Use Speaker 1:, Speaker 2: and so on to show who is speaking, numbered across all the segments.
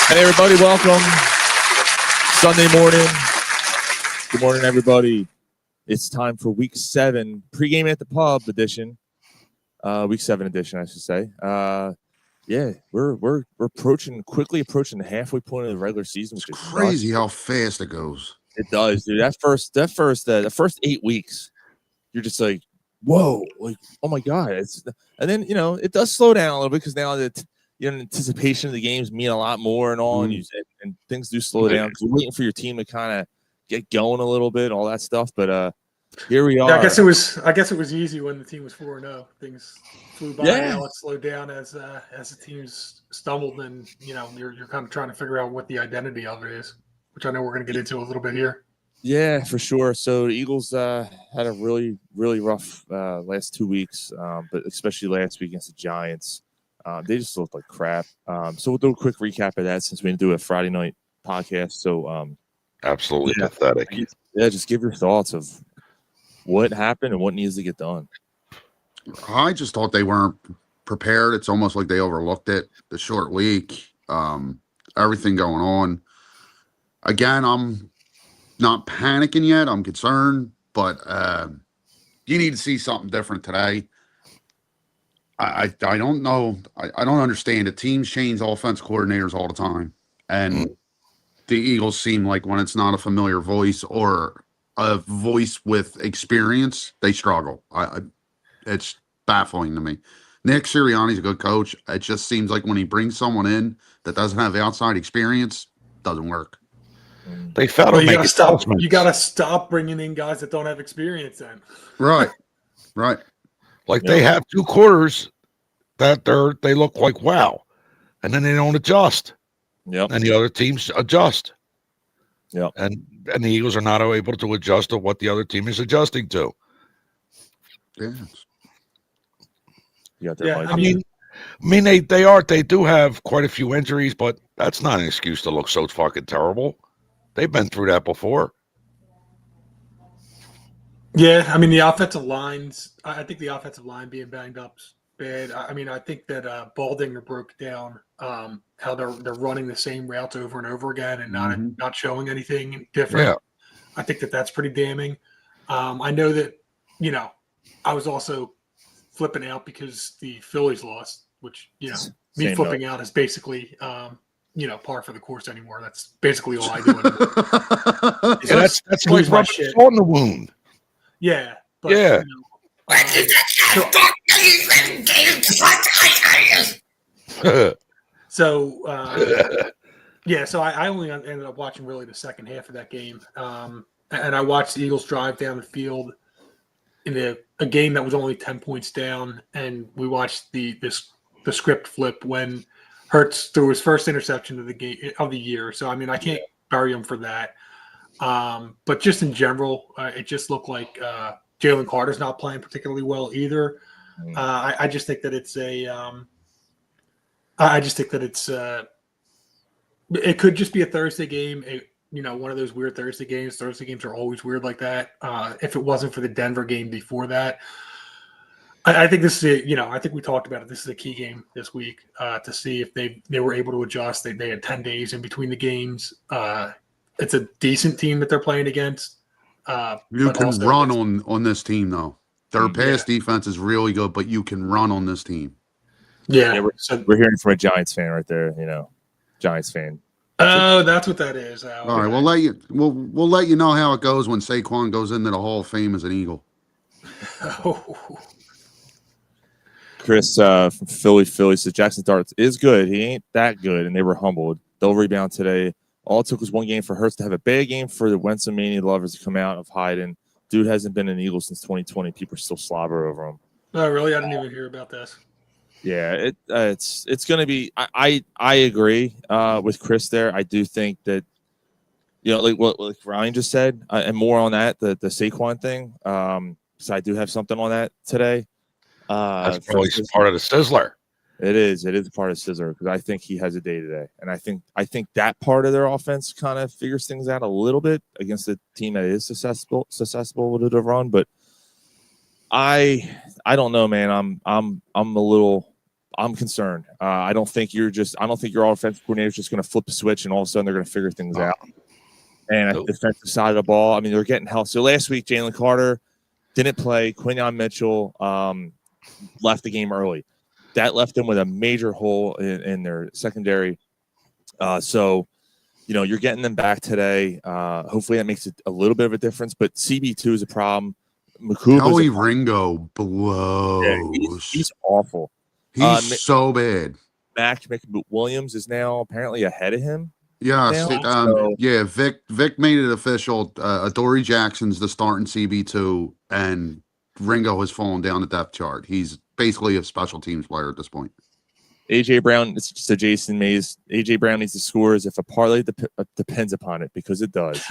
Speaker 1: Hey, everybody, welcome. Sunday morning. Good morning, everybody. It's time for Week 7, pregame at the pub edition. Week 7 edition, I should say. Yeah, we're quickly approaching the halfway point of the regular season.
Speaker 2: It's crazy how fast it goes.
Speaker 1: It does, dude. The first 8 weeks, you're just like, whoa, like, oh my god. And then it does slow down a little bit because now that anticipation of the games mean a lot more and all, and things do slow down because you're waiting for your team to kind of get going a little bit, all that stuff. But here we are.
Speaker 3: Yeah, I guess it was easy when the team was 4-0. Things flew by. Yeah. Now it slowed down as the teams stumbled, and you're kind of trying to figure out what the identity of it is, which I know we're going to get into a little bit here.
Speaker 1: Yeah, for sure. So the Eagles had a really, really rough last 2 weeks, but especially last week against the Giants. They just looked like crap. So we'll do a quick recap of that since we didn't do a Friday night podcast. So
Speaker 4: absolutely pathetic.
Speaker 1: Yeah, just give your thoughts of what happened and what needs to get done.
Speaker 2: I just thought they weren't prepared. It's almost like they overlooked it. The short week, everything going on. Again, I'm not panicking yet. I'm concerned, but you need to see something different today. I don't know. I don't understand it. Teams change offense coordinators all the time. And the Eagles seem like when it's not a familiar voice or a voice with experience, they struggle. It's baffling to me. Nick Sirianni's a good coach. It just seems like when he brings someone in that doesn't have outside experience, it doesn't work.
Speaker 4: They failed to make it.
Speaker 3: You got to stop bringing in guys that don't have experience then.
Speaker 2: Right.
Speaker 4: Like they have 2 quarters that they look like wow, and then they don't adjust.
Speaker 1: Yep.
Speaker 4: And the other teams adjust.
Speaker 1: Yep.
Speaker 4: And the Eagles are not able to adjust to what the other team is adjusting to.
Speaker 2: Yeah.
Speaker 4: I mean they do have quite a few injuries, but that's not an excuse to look so fucking terrible. They've been through that before.
Speaker 3: Yeah, I mean the offensive lines. I think the offensive line being banged up's bad. I mean, I think that Baldinger broke down how they're running the same routes over and over again and not showing anything different.
Speaker 4: Yeah.
Speaker 3: I think that's pretty damning. I know that I was also flipping out because the Phillies lost, which me flipping out is basically par for the course anymore. That's basically all I do.
Speaker 4: That's like rubbing salt in the wound.
Speaker 3: Yeah. But,
Speaker 4: yeah.
Speaker 3: So I only ended up watching really the second half of that game. And I watched the Eagles drive down the field in a game that was only 10 points down. And we watched the script flip when Hurts threw his first interception of the year. So, I mean, I can't bury him for that. But just in general, it just looked like Jalen Carter's not playing particularly well either. I just think that it could just be a Thursday game. One of those weird Thursday games. Thursday games are always weird like that. If it wasn't for the Denver game before that, I think this is I think we talked about it. This is a key game this week to see if they were able to adjust. They had 10 days in between the games. It's a decent team that they're playing against.
Speaker 2: You can run on this team, though. Their pass defense is really good, but you can run on this team.
Speaker 3: Yeah,
Speaker 1: we're hearing from a Giants fan right there. Giants fan.
Speaker 3: Oh, that's what that is.
Speaker 2: All right, we'll let you know how it goes when Saquon goes into the Hall of Fame as an Eagle.
Speaker 1: Chris from Philly says Jackson Darts is good. He ain't that good, and they were humbled. They'll rebound today. All it took was one game for Hurts to have a bad game for the Wentzmania lovers to come out of hiding. Dude hasn't been an Eagle since 2020. People still slobber over him.
Speaker 3: Oh, really? I didn't even hear about this.
Speaker 1: Yeah, it's going to be. I agree with Chris there. I do think that like what Ryan just said, and more on that the Saquon thing. So I do have something on that today.
Speaker 4: That's probably part of the Sizzler.
Speaker 1: It is part of Sizzler because I think he has a day today, and I think that part of their offense kind of figures things out a little bit against a team that is susceptible to the run. But I don't know, man. I'm a little I'm concerned. I don't think your offensive coordinator is just going to flip the switch and all of a sudden they're going to figure things out. And at the defensive side of the ball, I mean, they're getting healthy. So last week, Jalen Carter didn't play. Quinyon Mitchell left the game early. That left them with a major hole in their secondary. So, you're getting them back today. Hopefully that makes it a little bit of a difference. But CB2 is a problem.
Speaker 2: Joey Ringo blows.
Speaker 1: Yeah, he's awful.
Speaker 2: He's so bad.
Speaker 1: Mac McWilliams is now apparently ahead of him.
Speaker 2: Yeah, Vic made it official. Adoree Jackson's the starting CB2, and Ringo has fallen down the depth chart. He's basically a special teams player at this point.
Speaker 1: AJ Brown, so Jason Mays, AJ Brown needs to score as if a parlay depends upon it, because it does.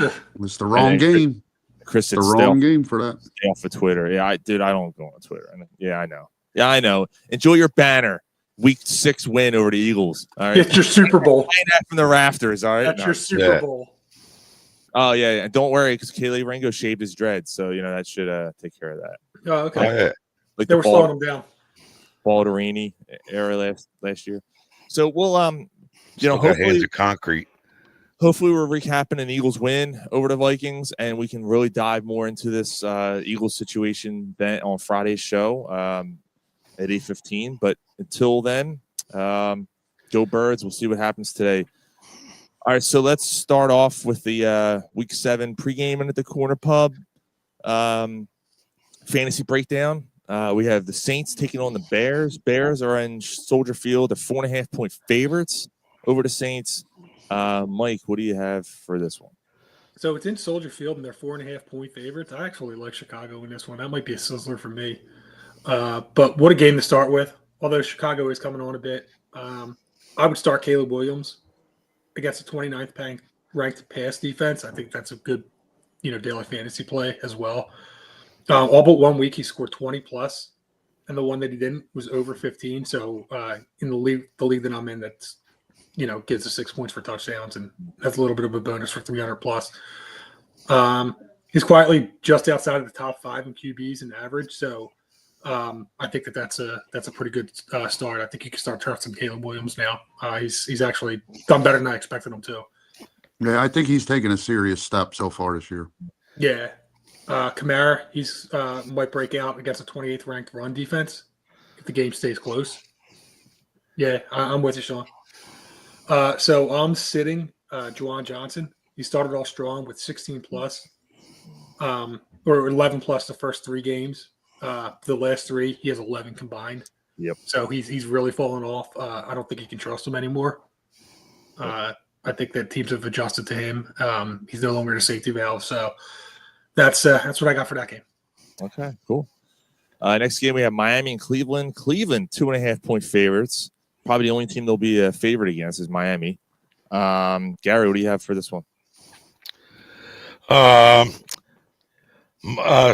Speaker 2: It's the wrong game.
Speaker 1: Chris,
Speaker 2: the wrong game for that.
Speaker 1: Stay off of Twitter. Yeah, I don't go on Twitter. Yeah, I know. Yeah, I know. Enjoy your banner. Week 6 win over the Eagles. All right.
Speaker 3: It's your Super Bowl.
Speaker 1: That from the rafters. All right.
Speaker 3: That's your Super Bowl.
Speaker 1: Oh yeah. Don't worry, because Kaylee Ringo shaved his dreads, so that should take care of that.
Speaker 3: Oh, okay.
Speaker 4: Oh, yeah.
Speaker 1: Like
Speaker 3: they were slowing him down.
Speaker 1: Balderini era last year. So we'll
Speaker 4: hopefully hands of concrete.
Speaker 1: Hopefully we're recapping an Eagles win over the Vikings, and we can really dive more into this Eagles situation on Friday's show at 8:15. But until then, go Birds. We'll see what happens today. All right, so let's start off with the Week 7 pregame at the Corner Pub fantasy breakdown. We have the Saints taking on the Bears. Bears are in Soldier Field. They're 4.5-point favorites over the Saints. Mike, what do you have for this one?
Speaker 3: So it's in Soldier Field, and they're 4.5-point favorites. I actually like Chicago in this one. That might be a sizzler for me. But what a game to start with. Although Chicago is coming on a bit, I would start Caleb Williams against the 29th ranked pass defense. I think that's a good, daily fantasy play as well. All but 1 week, he scored 20 plus, and the one that he didn't was over 15. So in the league that I'm in, that's gives us 6 points for touchdowns, and that's a little bit of a bonus for 300 plus. He's quietly just outside of the top 5 in QBs and average. So I think that's a pretty good start. I think you can start trusting Caleb Williams now. He's actually done better than I expected him to.
Speaker 2: Yeah, I think he's taken a serious step so far this year.
Speaker 3: Yeah. Kamara, he's might break out against a 28th ranked run defense if the game stays close. Yeah, I'm with you, Sean. So I'm sitting Juwan Johnson. He started off strong with 16 plus, or 11 plus the first 3 games. The last 3, he has 11 combined.
Speaker 1: Yep.
Speaker 3: So he's really fallen off. I don't think you can trust him anymore. I think that teams have adjusted to him. He's no longer a safety valve. So that's what I got for that game.
Speaker 1: Okay, cool. Next game we have Miami and Cleveland. Cleveland 2.5-point favorites. Probably the only team they'll be a favorite against is Miami. Gary, what do you have for this one?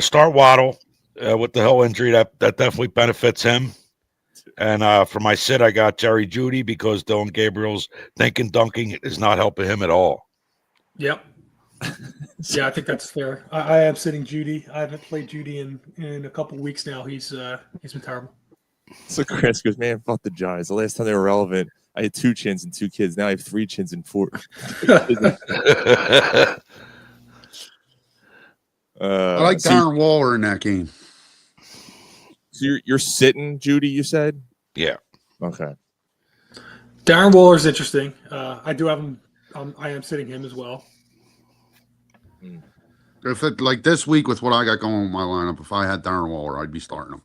Speaker 4: Start Waddle with the hell injury. That definitely benefits him. And for my sit, I got Jerry Jeudy because Dylan Gabriel's dunking is not helping him at all.
Speaker 3: Yep. Yeah, I think that's fair. I am sitting Jeudy. I haven't played Jeudy in a couple weeks now. He's been terrible.
Speaker 1: So Chris goes, man, fuck the Giants. The last time they were relevant, I had 2 chins and 2 kids. Now I have 3 chins and 4.
Speaker 2: I like Darren Waller in that game.
Speaker 1: So you're sitting Jeudy, you said?
Speaker 4: Yeah.
Speaker 1: Okay.
Speaker 3: Darren Waller's interesting. I do have him. I am sitting him as well.
Speaker 2: If it like this week with what I got going with my lineup, if I had Darren Waller, I'd be starting him.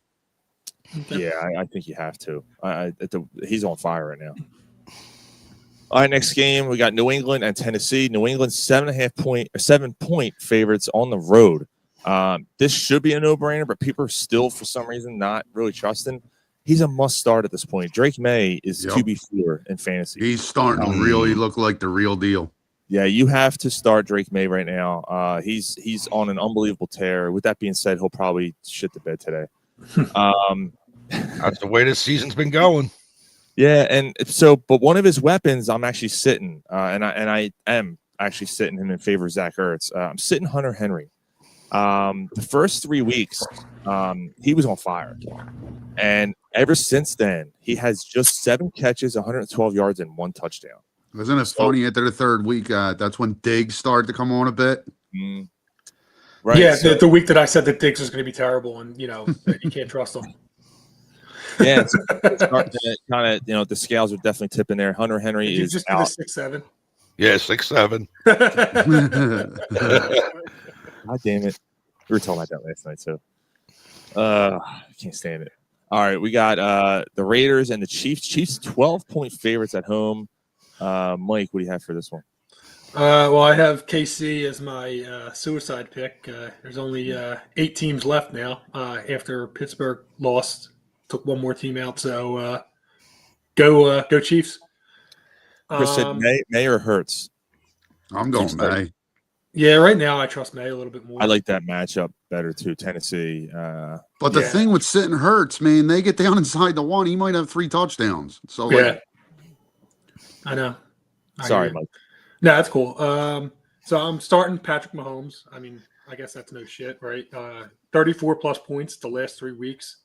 Speaker 3: Okay.
Speaker 1: Yeah, I think you have to. He's on fire right now. All right, next game we got New England and Tennessee. New England 7.5-point favorites on the road. This should be a no-brainer, but people are still for some reason not really trusting. He's a must start at this point. Drake May is QB4 in fantasy.
Speaker 2: He's starting to really look like the real deal.
Speaker 1: Yeah, you have to start Drake May right now. He's on an unbelievable tear. With that being said, he'll probably shit the bed today.
Speaker 4: That's the way this season's been going.
Speaker 1: Yeah, and so, but one of his weapons, I'm actually sitting, and I am actually sitting him in favor of Zach Ertz. I'm sitting Hunter Henry. The first 3 weeks, he was on fire, and Ever since then, he has just 7 catches, 112 yards, and 1 touchdown.
Speaker 2: Isn't it funny after the third week? That's when Diggs started to come on a bit.
Speaker 1: Right.
Speaker 3: Yeah,
Speaker 1: So,
Speaker 3: the week that I said that Diggs was going to be terrible, and that you can't trust him.
Speaker 1: yeah, it's starting to kind of, the scales are definitely tipping there. Hunter Henry
Speaker 3: Did you
Speaker 1: is
Speaker 3: just do
Speaker 1: out.
Speaker 3: the 6'7"?
Speaker 4: Yeah, 6'7".
Speaker 1: God damn it. We were talking about that last night, so I can't stand it. All right, we got the Raiders and the Chiefs. Chiefs 12-point favorites at home. Mike, what do you have for this one?
Speaker 3: Well, I have KC as my suicide pick. There's only 8 teams left now after Pittsburgh lost, took one more team out. So go Chiefs.
Speaker 1: Chris said May or Hurts.
Speaker 2: I'm going May.
Speaker 3: Yeah, right now I trust May a little bit more.
Speaker 1: I like that matchup better too. Tennessee.
Speaker 2: But the thing with sitting Hurts, man, they get down inside the 1. He might have 3 touchdowns. So
Speaker 3: I know.
Speaker 1: Sorry, Mike.
Speaker 3: No, that's cool. So I'm starting Patrick Mahomes. I mean, I guess that's no shit, right? 34 plus points the last 3 weeks.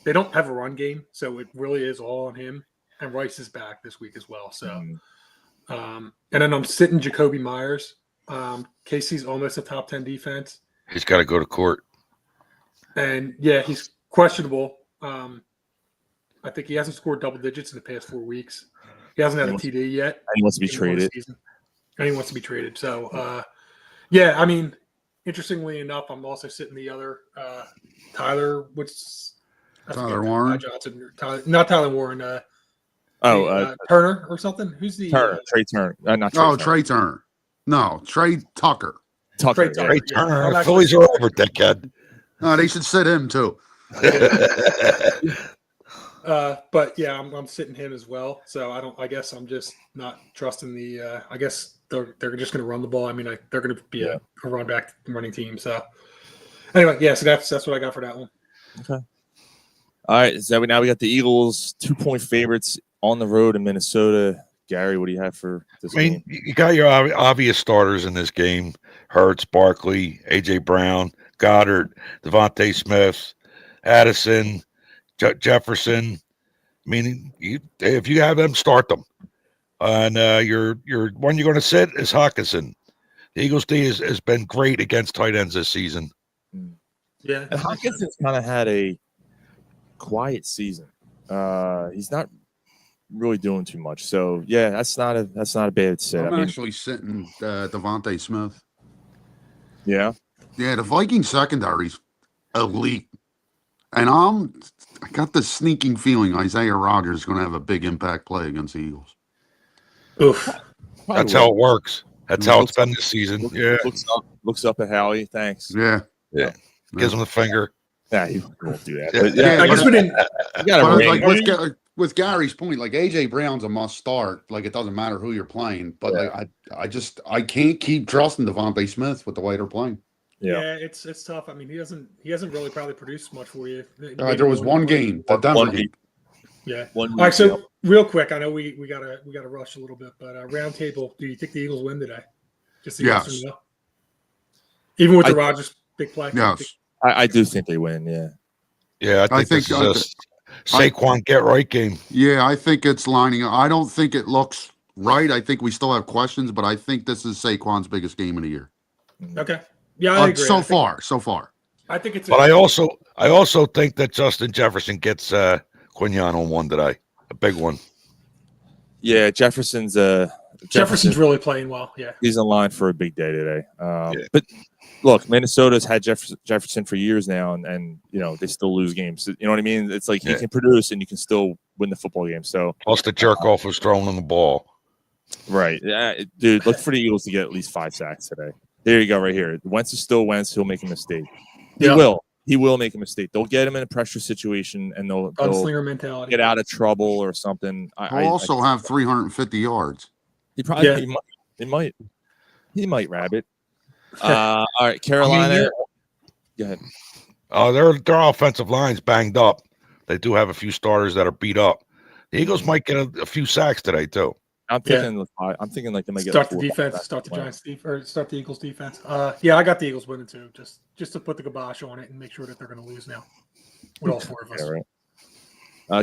Speaker 3: They don't have a run game, so it really is all on him. And Rice is back this week as well. So, and then I'm sitting Jacoby Myers. KC's almost a top 10 defense.
Speaker 4: He's got to go to court.
Speaker 3: And yeah, he's questionable. I think he hasn't scored double digits in the past 4 weeks. He hasn't had a TD yet.
Speaker 1: And he wants to be traded.
Speaker 3: And he wants to be traded. So, yeah, I mean, interestingly enough, I'm also sitting the other Tyler.
Speaker 2: Tyler Warren?
Speaker 3: Not Tyler Warren. Turner or something. Who's the
Speaker 1: Turner? Trey Turner. Not Trey.
Speaker 2: Trey Turner. No, Trey Tucker.
Speaker 3: Trey
Speaker 4: Trey Turner. The Phillies are over that kid.
Speaker 2: No, they should sit him too.
Speaker 3: But yeah, I'm sitting him as well. So I guess I'm just not trusting the. I guess they're just going to run the ball. I mean, they're going to be a running team. So anyway, yeah. So that's what I got for that one.
Speaker 1: Okay. All right. So now we got the Eagles 2-point favorites on the road in Minnesota. Gary, what do you have for this game?
Speaker 4: You got your obvious starters in this game: Hurts, Barkley, AJ Brown, Goddard, Devontae Smith, Addison, Jefferson. I mean, if you have them, start them. And your one you're going to sit is Hawkinson. The Eagles D has been great against tight ends this season.
Speaker 3: Yeah,
Speaker 1: and Hawkinson's kind of had a quiet season. He's not really doing too much. So yeah, that's not a bad sit.
Speaker 2: I'm actually sitting Devontae Smith.
Speaker 1: Yeah.
Speaker 2: Yeah, the Viking secondary's elite. And I got this sneaking feeling Isaiah Rodgers is going to have a big impact play against the Eagles.
Speaker 3: Oof.
Speaker 4: That's how it works. That's how it's been this season.
Speaker 1: Looks up at Howie. Thanks.
Speaker 2: Yeah.
Speaker 4: Gives him the finger.
Speaker 1: Yeah, he won't do that.
Speaker 2: But,
Speaker 3: I guess we didn't.
Speaker 2: With Gary's point, like AJ Brown's a must start. Like it doesn't matter who you're playing, but I can't keep trusting Devontae Smith with the way they're playing.
Speaker 3: Yeah, it's tough. I mean, he hasn't really probably produced much for you.
Speaker 2: There was one game, the Denver game.
Speaker 3: Yeah. All right. So real quick, I know we gotta rush a little bit, but round table. Do you think the Eagles win today? Just yes. No? Even with the Rodgers big play.
Speaker 2: Yes.
Speaker 1: I do think they win. Yeah.
Speaker 4: Yeah, I think this is a Saquon get right game.
Speaker 2: Yeah, I think it's lining up. I don't think it looks right. I think we still have questions, but I think this is Saquon's biggest game of the year.
Speaker 3: Okay. Yeah, I agree.
Speaker 2: So far.
Speaker 3: I think it's.
Speaker 4: But I also think that Justin Jefferson gets Quignon on one today, a big one.
Speaker 1: Yeah, Jefferson's
Speaker 3: really playing well. Yeah,
Speaker 1: he's in line for a big day today. But look, Minnesota's had Jefferson for years now, and they still lose games. You know what I mean? It's like he can produce, and you can still win the football game. So
Speaker 4: plus the jerk off was throwing on the ball.
Speaker 1: Right, dude. Look for the Eagles to get at least 5 sacks today. There you go, right here. Wentz is still Wentz. He'll make a mistake. He will make a mistake. They'll get him in a pressure situation, and they'll
Speaker 3: mentality,
Speaker 1: get out of trouble or something.
Speaker 2: He'll also have 350 yards.
Speaker 1: He probably he might rabbit. All right, Carolina. Go ahead.
Speaker 4: Their offensive line's banged up. They do have a few starters that are beat up. The Eagles might get a few sacks today too.
Speaker 1: I'm thinking like they might get
Speaker 3: start the defense, start the Giants defense, or start the Eagles defense. I got the Eagles winning too, just to put the kibosh on it and make sure that they're going to lose now with all 4 of us.
Speaker 1: Yeah, right.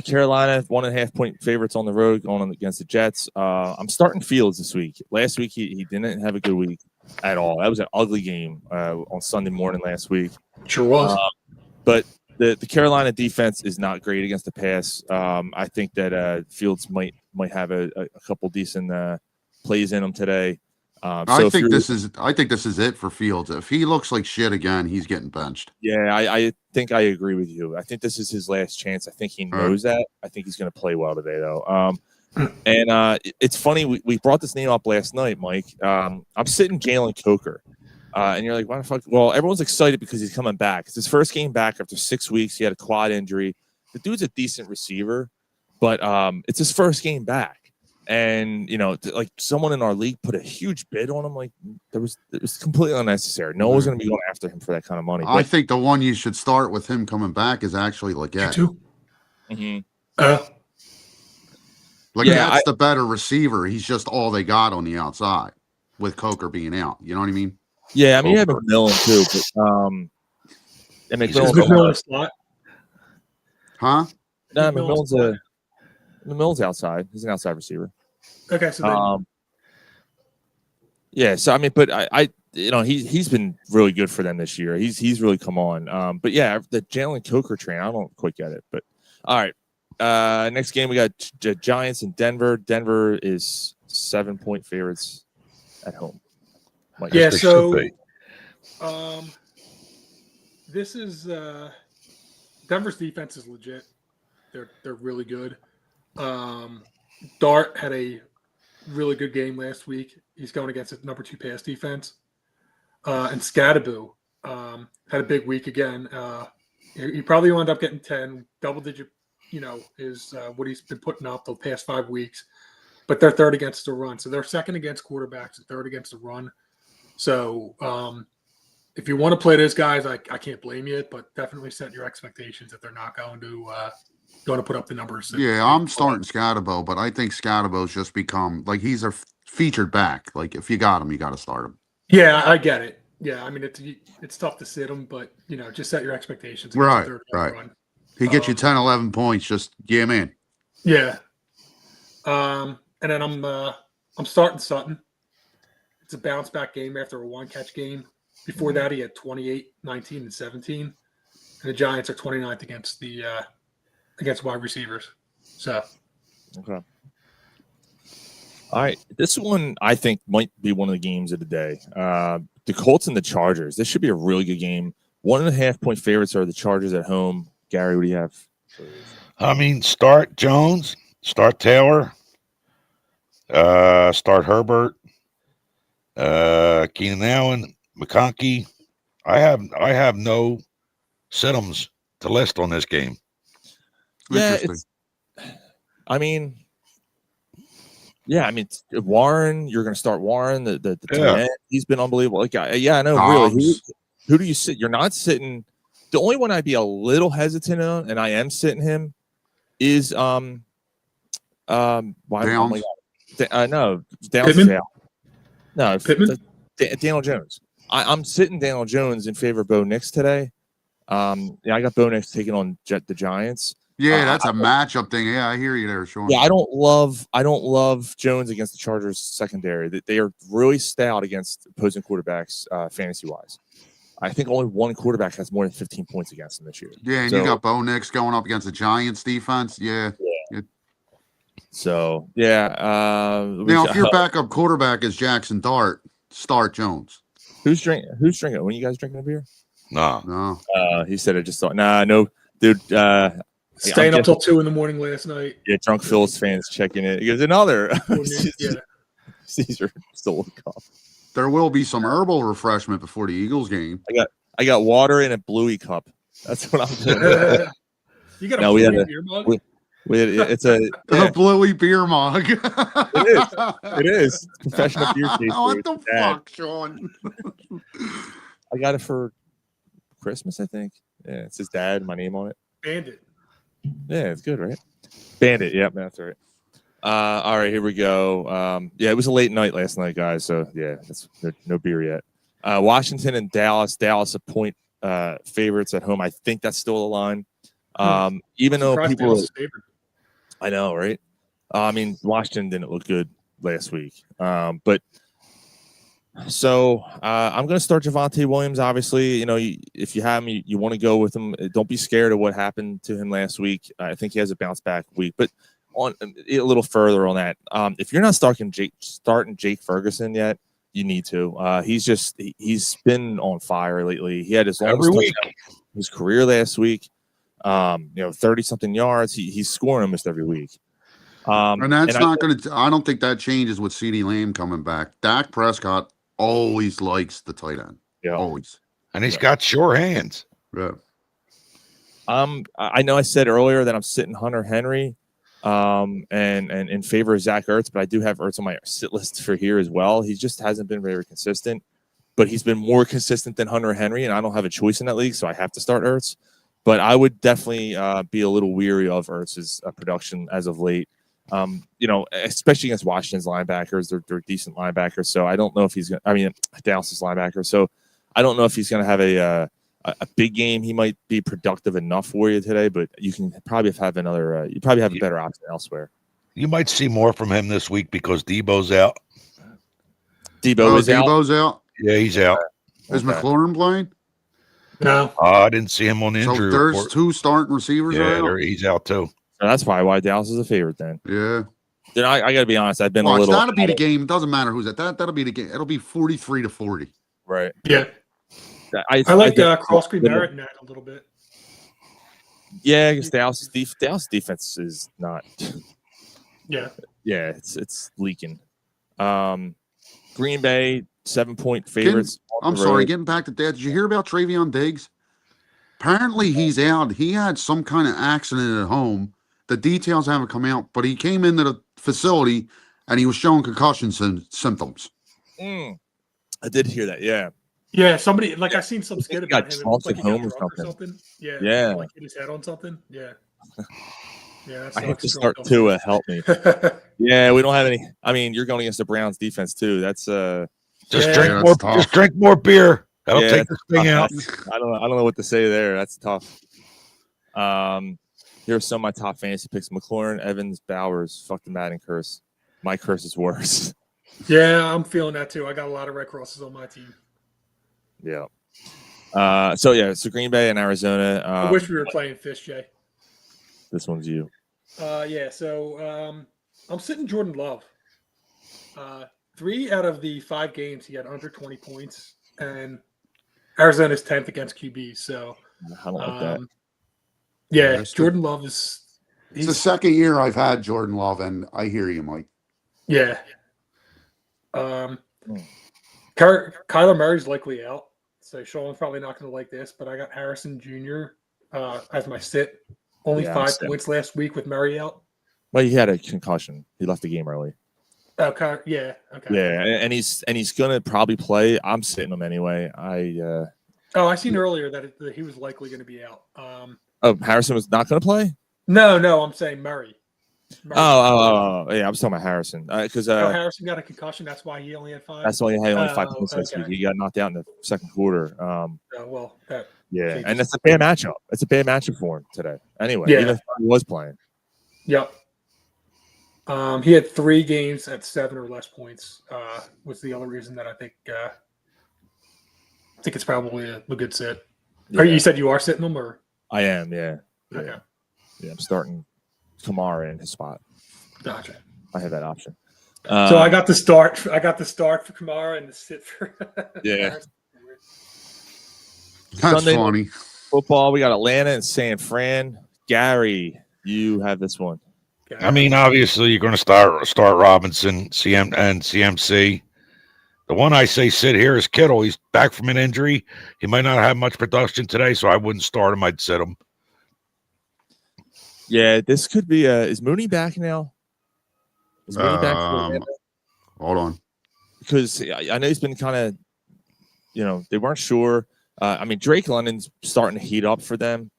Speaker 1: Carolina 1.5 point favorites on the road going on against the Jets. I'm starting Fields this week. Last week he didn't have a good week at all. That was an ugly game on Sunday morning last week.
Speaker 3: Sure was.
Speaker 1: But the Carolina defense is not great against the pass. I think that Fields might have a couple decent plays in him today.
Speaker 2: I think this is it for Fields. If he looks like shit again, he's getting benched.
Speaker 1: Yeah, I think I agree with you. I think this is his last chance. I think he knows that. I think he's going to play well today, though. And it's funny. We brought this name up last night, Mike. I'm sitting Jalen Coker. And you're like, why the fuck? Well, everyone's excited because he's coming back. It's his first game back after 6 weeks. He had a quad injury. The dude's a decent receiver, but it's his first game back. And, like someone in our league put a huge bid on him. Like it was completely unnecessary. No one's going to be going after him for that kind of money.
Speaker 2: I think the one you should start with him coming back is actually Leggett.
Speaker 1: Mm-hmm.
Speaker 2: Leggett's the better receiver. He's just all they got on the outside with Coker being out. You know what I mean?
Speaker 1: Yeah, I mean, you have McMillan too, but
Speaker 3: McMillan a slot?
Speaker 2: Huh?
Speaker 1: No, McMillan's outside. He's an outside receiver.
Speaker 3: Okay, so
Speaker 1: yeah. So I mean, but I he's been really good for them this year. He's really come on. But yeah, the Jalen Coker train, I don't quite get it. But all right, next game we got Giants in Denver. Denver is 7-point favorites at home.
Speaker 3: Yeah, so this is Denver's defense is legit. They're really good. Dart had a really good game last week. He's going against a number 2 pass defense. And Scadaboo had a big week again. He probably will end up getting 10 double digit. Is what he's been putting up the past 5 weeks. But they're third against the run, so they're second against quarterbacks and third against the run. So if you want to play those guys, I can't blame you, but definitely set your expectations that they're not going to put up the numbers.
Speaker 2: Yeah, I'm starting Scadabo, but I think Scadabo's just become like he's a featured back. Like if you got him, you got to start him.
Speaker 3: Yeah, I get it. Yeah, I mean it's tough to sit him, but just set your expectations.
Speaker 2: Right. Run. He gets you 10, 11 points. Just man.
Speaker 3: Yeah. And then I'm starting Sutton. It's a bounce back game after a one-catch game. Before that, he had 28, 19, and 17. And the Giants are 29th against wide receivers. So,
Speaker 1: okay. All right. This one, I think, might be one of the games of the day. The Colts and the Chargers. This should be a really good game. 1.5-point favorites are the Chargers at home. Gary, what do you have?
Speaker 4: I mean, start Jones, start Taylor, start Herbert, Keenan Allen, McConkey. I have no sit-ems to list on this game.
Speaker 1: Yeah, Warren. You're going to start Warren. The tight end, he's been unbelievable. Like, I know.
Speaker 2: Dobbs.
Speaker 1: Really, who do you sit? You're not sitting. The only one I'd be a little hesitant on, and I am sitting him, is
Speaker 2: Downs?
Speaker 1: No,
Speaker 3: Pittman?
Speaker 1: No,
Speaker 3: Pittman?
Speaker 1: Daniel Jones. I'm sitting Daniel Jones in favor of Bo Nix today. I got Bo Nix taking on the Giants.
Speaker 2: Yeah, that's a matchup thing. Yeah, I hear you there, Sean.
Speaker 1: Yeah, I don't love Jones against the Chargers secondary. They are really stout against opposing quarterbacks, fantasy wise. I think only one quarterback has more than 15 points against them this year.
Speaker 2: Yeah, and you got Bo Nix going up against the Giants defense. Yeah.
Speaker 1: So yeah.
Speaker 2: Now, if your backup quarterback is Jackson Dart, start Jones.
Speaker 1: Who's drinking? When you guys drinking a beer?
Speaker 2: No.
Speaker 1: He said it just thought. Nah, no, dude.
Speaker 3: Staying up till 2 a.m. last night.
Speaker 1: Yeah, drunk Phil's fans checking it. He goes another.
Speaker 3: Yeah.
Speaker 1: Caesar stole the cup.
Speaker 2: There will be some herbal refreshment before the Eagles game.
Speaker 1: I got water in a Bluey cup. That's what I'm doing.
Speaker 3: You got a Bluey beer mug?
Speaker 1: It's a
Speaker 2: Bluey beer mug.
Speaker 1: It is. Professional beer taster.
Speaker 2: What the fuck, Sean?
Speaker 1: I got it for Christmas, I think. Yeah, it says Dad, my name on it.
Speaker 3: Bandit.
Speaker 1: Yeah, it's good, right? Bandit. Yep, that's right. All right, here we go. Yeah, it was a late night last night, guys. So yeah, no beer yet. Washington and Dallas. Dallas a point favorites at home. I think that's still the line. Even though
Speaker 3: Surprised
Speaker 1: people,
Speaker 3: Dallas is favored.
Speaker 1: I know, right? I mean, Washington didn't look good last week, but so I'm going to start Javonte Williams. Obviously, if you have him, you want to go with him. Don't be scared of what happened to him last week. I think he has a bounce back week, but on a little further on that, if you're not starting Jake Ferguson yet, you need to. He's been on fire lately. He had his longest touchdown in his career last week. 30 something yards. He's scoring almost every week.
Speaker 2: And that's not going to. I don't think that changes with CeeDee Lamb coming back. Dak Prescott always likes the tight end.
Speaker 1: Yeah,
Speaker 2: always,
Speaker 4: and he's got sure hands.
Speaker 2: Yeah.
Speaker 1: I know I said earlier that I'm sitting Hunter Henry, and in favor of Zach Ertz, but I do have Ertz on my sit list for here as well. He just hasn't been very consistent, but he's been more consistent than Hunter Henry, and I don't have a choice in that league, so I have to start Ertz. But I would definitely be a little weary of Ertz's production as of late. Especially against Washington's linebackers, they're decent linebackers. So I don't know if he's going. I mean, Dallas's linebacker. So I don't know if he's going to have a big game. He might be productive enough for you today, but you can probably have another. You probably have a better option elsewhere.
Speaker 4: You might see more from him this week because Debo's out.
Speaker 1: Debo's
Speaker 2: out.
Speaker 4: Yeah, he's out.
Speaker 2: Is McLaurin playing?
Speaker 3: No,
Speaker 4: I didn't see him on the injury
Speaker 2: report. So
Speaker 4: there's
Speaker 2: 2 starting receivers.
Speaker 4: Yeah, he's out too.
Speaker 1: So that's probably why Dallas is a favorite then.
Speaker 2: Yeah.
Speaker 1: Then I got to be honest. I've been a little.
Speaker 2: That'll be the game. It doesn't matter who's at that. That'll be the game. It'll be 43-40.
Speaker 1: Right.
Speaker 3: Yeah.
Speaker 1: I
Speaker 3: like Cross Green Barrett in that a little bit.
Speaker 1: Yeah, because Dallas defense is not.
Speaker 3: Yeah.
Speaker 1: Yeah, it's leaking. Green Bay 7-point favorites.
Speaker 2: I'm sorry, getting back to that. Did you hear about Travion Diggs? Apparently he's out. He had some kind of accident at home. The details haven't come out, but he came into the facility and he was showing concussion symptoms.
Speaker 1: I did hear that. Yeah.
Speaker 3: Yeah, somebody I seen some skit about him.
Speaker 1: Like home or something.
Speaker 3: Yeah.
Speaker 1: Yeah.
Speaker 3: Like hit his head on something. Yeah. Yeah.
Speaker 1: I have to start Tua. Help me. Yeah, we don't have any. I mean, you're going against the Browns defense too. That's
Speaker 4: Just drink more beer. That'll take this thing out.
Speaker 1: I don't know what to say there. That's tough. Here's some of my top fantasy picks: McLaurin, Evans, Bowers. Fuck the Madden curse. My curse is worse.
Speaker 3: Yeah, I'm feeling that too. I got a lot of red crosses on my team.
Speaker 1: Yeah. So Green Bay and Arizona.
Speaker 3: I wish we were playing Fish, Jay.
Speaker 1: This one's you.
Speaker 3: So I'm sitting Jordan Love. 3 out of the 5 games he had under 20 points, and Arizona's 10th against QB. So
Speaker 1: I don't like that.
Speaker 3: Yeah, Jordan Love is.
Speaker 2: It's the second year I've had Jordan Love, and I hear you, Mike.
Speaker 3: Yeah. Kyler Murray's likely out, so Sean's probably not going to like this. But I got Harrison Jr. As my sit. Only 5 points last week with Murray out.
Speaker 1: Well, he had a concussion. He left the game early.
Speaker 3: Okay. Yeah. Okay.
Speaker 1: Yeah, and he's gonna probably play. I'm sitting him anyway.
Speaker 3: I seen earlier that he was likely going to be out.
Speaker 1: Harrison was not going to play.
Speaker 3: No, I'm saying Murray.
Speaker 1: Yeah, I'm talking about Harrison because
Speaker 3: Harrison got a concussion. That's why he only had 5.
Speaker 1: That's why he had only 5 points this week. He got knocked out in the second quarter. And it's a bad matchup. It's a bad matchup for him today. Anyway, even if he was playing.
Speaker 3: Yep. He had 3 games at 7 or less points. Was the other reason that I think it's probably a good sit. Yeah. You said you are sitting them, or
Speaker 1: I am. Yeah.
Speaker 3: Okay.
Speaker 1: Yeah, I'm starting Kamara in his spot.
Speaker 3: Gotcha.
Speaker 1: I have that option.
Speaker 3: So I got the start. I got the start for Kamara and the sit for.
Speaker 1: Yeah.
Speaker 2: That's
Speaker 1: Sunday
Speaker 2: funny.
Speaker 1: Football. We got Atlanta and San Fran. Gary, you have this one.
Speaker 4: I mean, obviously, you're going to start Robinson, CMC. The one I say sit here is Kittle. He's back from an injury. He might not have much production today, so I wouldn't start him. I'd sit him.
Speaker 1: Yeah, this could be. Is Mooney back now? Is Mooney back?
Speaker 2: Hold on.
Speaker 1: Because I know he's been kind of, they weren't sure. I mean, Drake London's starting to heat up for them.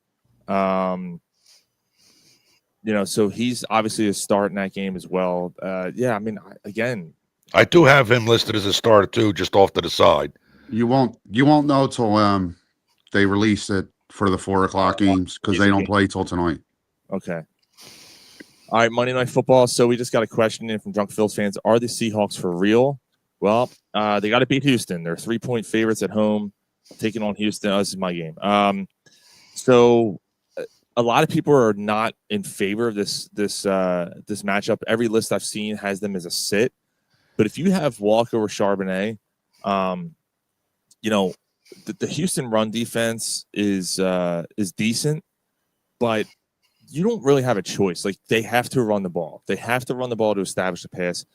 Speaker 1: So he's obviously a start in that game as well. Yeah, I mean, again,
Speaker 4: I do have him listed as a starter too, just off to the side.
Speaker 2: You won't know till they release it for the 4 o'clock games because they don't play till tonight.
Speaker 1: Okay. All right, Monday Night Football. So we just got a question in from Drunk Phil's fans. Are the Seahawks for real? Well, they got to beat Houston. They're 3-point favorites at home, taking on Houston. Oh, this is my game. So a lot of people are not in favor of this matchup. Every list I've seen has them as a sit. But if you have Walker or Charbonnet, you know, the Houston run defense is decent, but you don't really have a choice. Like, they have to run the ball. They have to run the ball to establish the pass.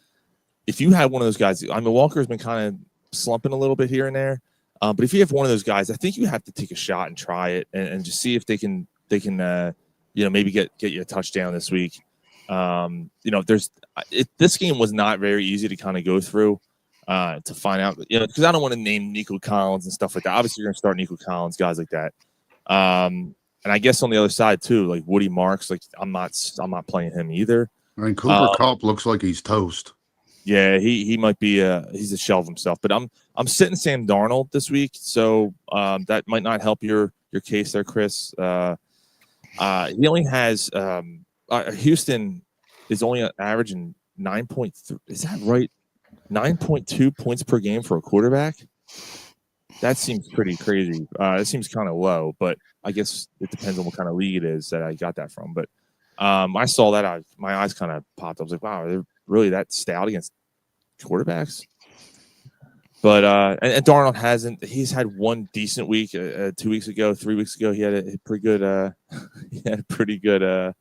Speaker 1: If you had one of those guys, I mean, Walker's been kind of slumping a little bit here and there. But if you have one of those guys, I think you have to take a shot and try it and just see if they can maybe get you a touchdown this week. This game was not very easy to kind of go through to find out, because I don't want to name Nico Collins and stuff like that. Obviously, you're going to start Nico Collins, guys like that. And I guess on the other side too, like Woody Marks, like I'm not playing him either.
Speaker 2: I mean, Cooper Kupp looks like he's toast.
Speaker 1: Yeah, he might be he's a shell of himself. But I'm sitting Sam Darnold this week, so that might not help your case there, Chris. He only has Houston is only averaging 9.3. Is that right? 9.2 points per game for a quarterback. That seems pretty crazy. It seems kind of low, but I guess it depends on what kind of league it is that I got that from. But I saw that, my eyes kind of popped. I was like, wow, they're really that stout against quarterbacks? But and Darnold hasn't. He's had one decent week 2 weks ago, 3 weeks ago. He had a pretty good.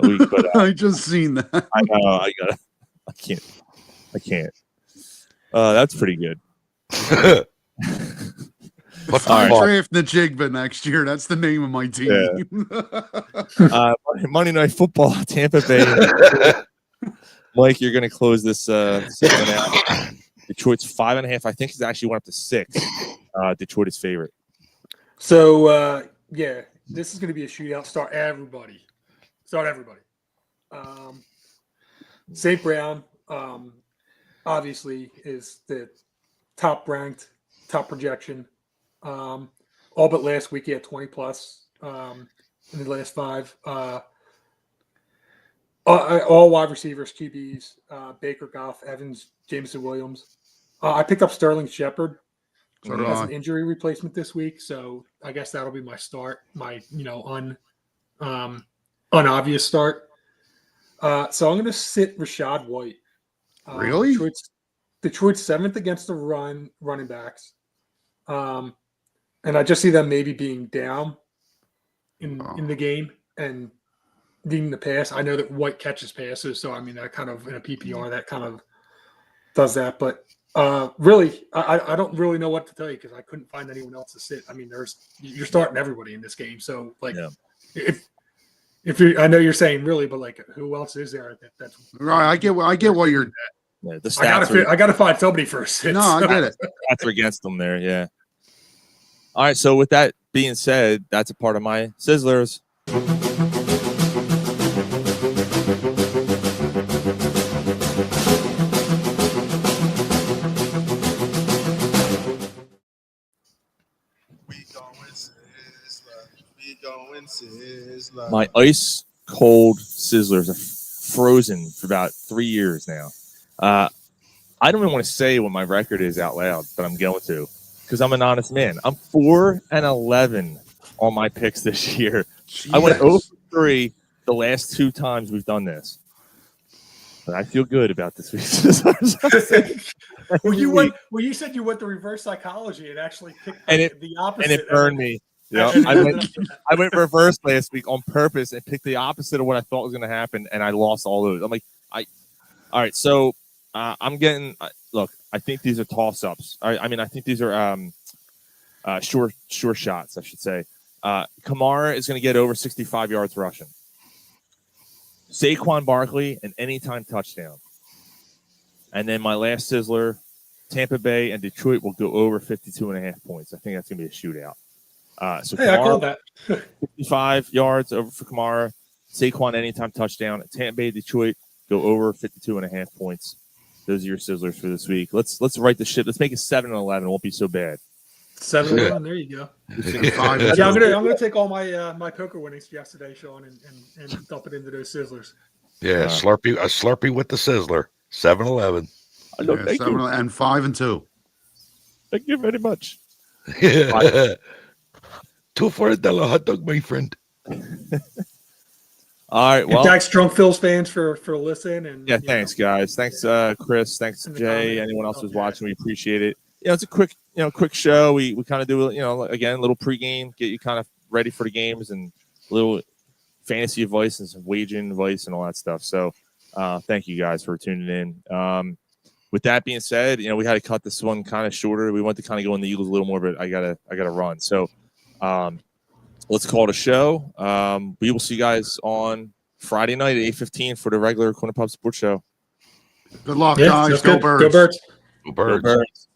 Speaker 1: Week. But
Speaker 2: I just seen that.
Speaker 1: I know. I can't. That's pretty good.
Speaker 4: What the
Speaker 2: I'm
Speaker 4: fuck?
Speaker 2: drafting the Jigba next year. That's the name of my team.
Speaker 1: Yeah. Monday Night Football, Tampa Bay. Mike, you're going to close this segment out. Detroit's 5.5. I think it's actually went up to 6. Detroit is favorite.
Speaker 3: So, yeah, this is going to be a shootout. Start everybody. St. Brown, obviously, is the top-ranked, top projection. All but last week, he had 20-plus in the last 5. All wide receivers, QBs, Baker, Goff, Evans, Jameson Williams. I picked up Sterling Shepard as an injury replacement this week, so I guess that'll be my start, my unobvious start. So I'm going to sit Rashad White.
Speaker 2: Really?
Speaker 3: Detroit's 7th against the running backs, and I just see them maybe being down in the game and needing the pass. I know that White catches passes, so I mean that kind of in a PPR that kind of does that. But really, I don't really know what to tell you because I couldn't find anyone else to sit. I mean, you're starting everybody in this game, so like if you, I know you're saying really, but like who else is there? That's
Speaker 2: Right. I get what you're.
Speaker 1: Yeah, the stats
Speaker 3: I gotta find somebody for a sit.
Speaker 2: No, I get it.
Speaker 1: Stats are against them there. Yeah. All right. So with that being said, that's a part of my Sizzlers. My ice cold Sizzlers are frozen for about 3 years now. I don't even want to say what my record is out loud, but I'm going to because I'm an honest man. I'm 4-11 on my picks this year.
Speaker 2: Jeez.
Speaker 1: I went 0-3 the last 2 times we've done this. But I feel good about this week.
Speaker 3: You said you went to reverse psychology and actually picked the opposite.
Speaker 1: And it burned me. Yeah, I went reverse last week on purpose and picked the opposite of what I thought was going to happen, and I lost all those. I'm like, all right. So I'm getting. Look, I think these are toss-ups. I mean, I think these are sure shots, I should say. Kamara is going to get over 65 yards rushing. Saquon Barkley, an anytime touchdown. And then my last Sizzler, Tampa Bay and Detroit will go over 52.5 points. I think that's going to be a shootout. So
Speaker 3: Kamara, I called that.
Speaker 1: 55 yards over for Kamara. Saquon anytime touchdown. Tampa Bay, Detroit go over 52.5 points. Those are your Sizzlers for this week. Let's write the shit. Let's make it 7-11. It won't be so bad.
Speaker 3: 7-11. There you go.
Speaker 2: And 5 and
Speaker 3: Yeah, I'm
Speaker 2: 2.
Speaker 3: gonna take all my my poker winnings yesterday, Sean, and dump it into those sizzlers.
Speaker 4: Yeah, a Slurpee with the sizzler. 7-Eleven.
Speaker 1: No,
Speaker 2: Yeah,
Speaker 1: thank
Speaker 2: 7
Speaker 1: you.
Speaker 2: and 5 and 2.
Speaker 1: Thank you very much.
Speaker 4: $2 for $1 hot dog, my friend.
Speaker 1: All right. Well,
Speaker 3: And thanks, Drunk Phil's fans for listening. And
Speaker 1: yeah, thanks, guys. Thanks, Chris. Thanks,
Speaker 3: In the
Speaker 1: Jay.
Speaker 3: comments.
Speaker 1: Anyone else who's
Speaker 3: Yeah.
Speaker 1: watching, we appreciate it. It's a quick show. We kind of do, again, a little pregame, get you kind of ready for the games and a little fantasy advice and some wagering advice and all that stuff. So, thank you guys for tuning in. With that being said, we had to cut this one kind of shorter. We want to kind of go in the Eagles a little more, but I gotta run. So, let's call it a show. We will see you guys on Friday night at 8:15 for the regular Corner Pub Sports Show.
Speaker 2: Good luck,
Speaker 3: Yeah,
Speaker 2: guys.
Speaker 3: sounds
Speaker 2: Go
Speaker 3: good.
Speaker 2: Birds.
Speaker 3: Go Birds.
Speaker 4: Go
Speaker 1: Go
Speaker 4: Birds.
Speaker 1: Birds.